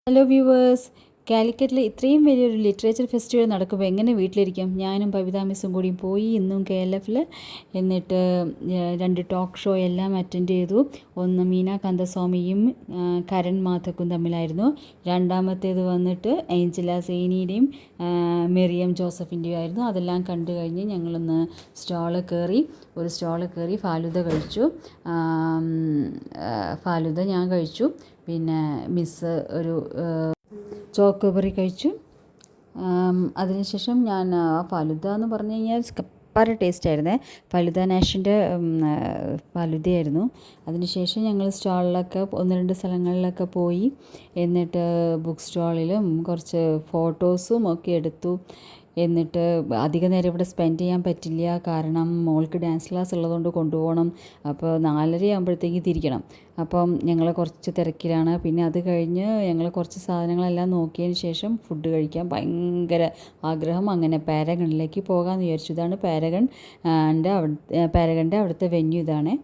Hello viewers, കാലിക്കറ്റിൽ ഇത്രയും വലിയൊരു literature festival നടക്കുമ്പോൾ എങ്ങനെ വീട്ടിലിരിക്കും? ഞാനും ബബിത മിസ്സും കൂടി പോയി ഇന്നും KLF. എന്നിട്ട് 2 ടോക്ക് ഷോ എല്ലാം അറ്റൻഡ് ചെയ്തു. ഒന്ന് മീന കന്ദസ്വാമിയും കരൺ മാധക്കും തമ്മിലായിരുന്നു. രണ്ടാമത്തേത് വന്നിട്ട് ഏഞ്ചല സേനിയുടെയും മെറിയം ജോസഫിൻ്റെയും ആയിരുന്നു. അതെല്ലാം കണ്ടു കഴിഞ്ഞ് ഞങ്ങളൊന്ന് ഒരു സ്റ്റാള് കയറി ഫാലുദ കഴിച്ചു. ഫാലുദ ഞാൻ കഴിച്ചു. പിന്നെ മിസ്സ് ഒരു ചോക്കോബറി കഴിച്ചു. അതിനുശേഷം ഞാൻ ഫാലുദ എന്ന് പറഞ്ഞു കഴിഞ്ഞാൽ പല ടേസ്റ്റായിരുന്നേ. ഫലുദ നാഷിൻ്റെ ഫലുദയായിരുന്നു. അതിനുശേഷം ഞങ്ങൾ സ്റ്റാളിലൊക്കെ 1-2 സ്ഥലങ്ങളിലൊക്കെ പോയി. എന്നിട്ട് ബുക്ക് സ്റ്റാളിലും കുറച്ച് ഫോട്ടോസും ഒക്കെ എടുത്തു. എന്നിട്ട് അധിക നേരം ഇവിടെ സ്പെൻഡ് ചെയ്യാൻ പറ്റില്ല, കാരണം മോൾക്ക് ഡാൻസ് ക്ലാസ് ഉള്ളതുകൊണ്ട് കൊണ്ടുപോകണം. അപ്പോൾ 4:30 ആകുമ്പോഴത്തേക്ക് തിരിക്കണം. അപ്പം ഞങ്ങൾ കുറച്ച് തിരക്കിലാണ്. പിന്നെ അത് കഴിഞ്ഞ് ഞങ്ങൾ കുറച്ച് സാധനങ്ങളെല്ലാം നോക്കിയതിന് ശേഷം ഫുഡ് കഴിക്കാൻ ഭയങ്കര ആഗ്രഹം. അങ്ങനെ പാരഗണിലേക്ക് പോകാമെന്ന് വിചാരിച്ചു. ഇതാണ് പാരഗണിൻ്റെ അവിടുത്തെ വെന്യൂ ഇതാണ്.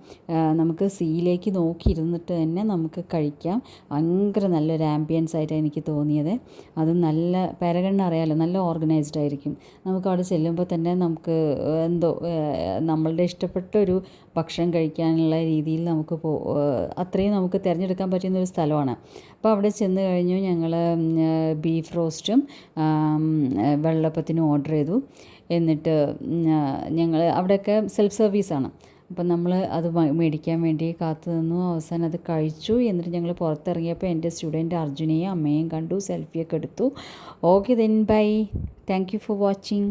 നമുക്ക് സീയിലേക്ക് നോക്കിയിരുന്നിട്ട് തന്നെ നമുക്ക് കഴിക്കാം. ഭയങ്കര നല്ലൊരു ആംബിയൻസ് ആയിട്ടാണ് എനിക്ക് തോന്നിയത്. അതും നല്ല പാരഗണിന് അറിയാമല്ലോ, നല്ല ഓർഗനൈസ്ഡ് ആയിരിക്കും. നമുക്ക് അവിടെ ചെല്ലുമ്പോൾ തന്നെ നമുക്ക് എന്തോ നമ്മളുടെ ഇഷ്ടപ്പെട്ടൊരു ഭക്ഷണം കഴിക്കാനുള്ള രീതിയിൽ നമുക്ക് അത്രയും നമുക്ക് തിരഞ്ഞെടുക്കാൻ പറ്റുന്നൊരു സ്ഥലമാണ്. അപ്പോൾ അവിടെ ചെന്ന് കഴിഞ്ഞു. ഞങ്ങൾ ബീഫ് റോസ്റ്റും വെള്ളപ്പത്തിനും ഓർഡർ ചെയ്തു. എന്നിട്ട് ഞങ്ങൾ അവിടെയൊക്കെ സെൽഫ് സർവീസാണ്. അപ്പം നമ്മൾ അത് മേടിക്കാൻ വേണ്ടി കാത്തു നിന്നു. അവസാനം അത് കഴിച്ചു. എന്നിട്ട് ഞങ്ങൾ പുറത്തിറങ്ങിയപ്പോൾ എൻ്റെ സ്റ്റുഡൻറ്റ് അർജുനെയും അമ്മയെയും കണ്ടു. സെൽഫിയൊക്കെ എടുത്തു. Okay then bye. Thank you for watching.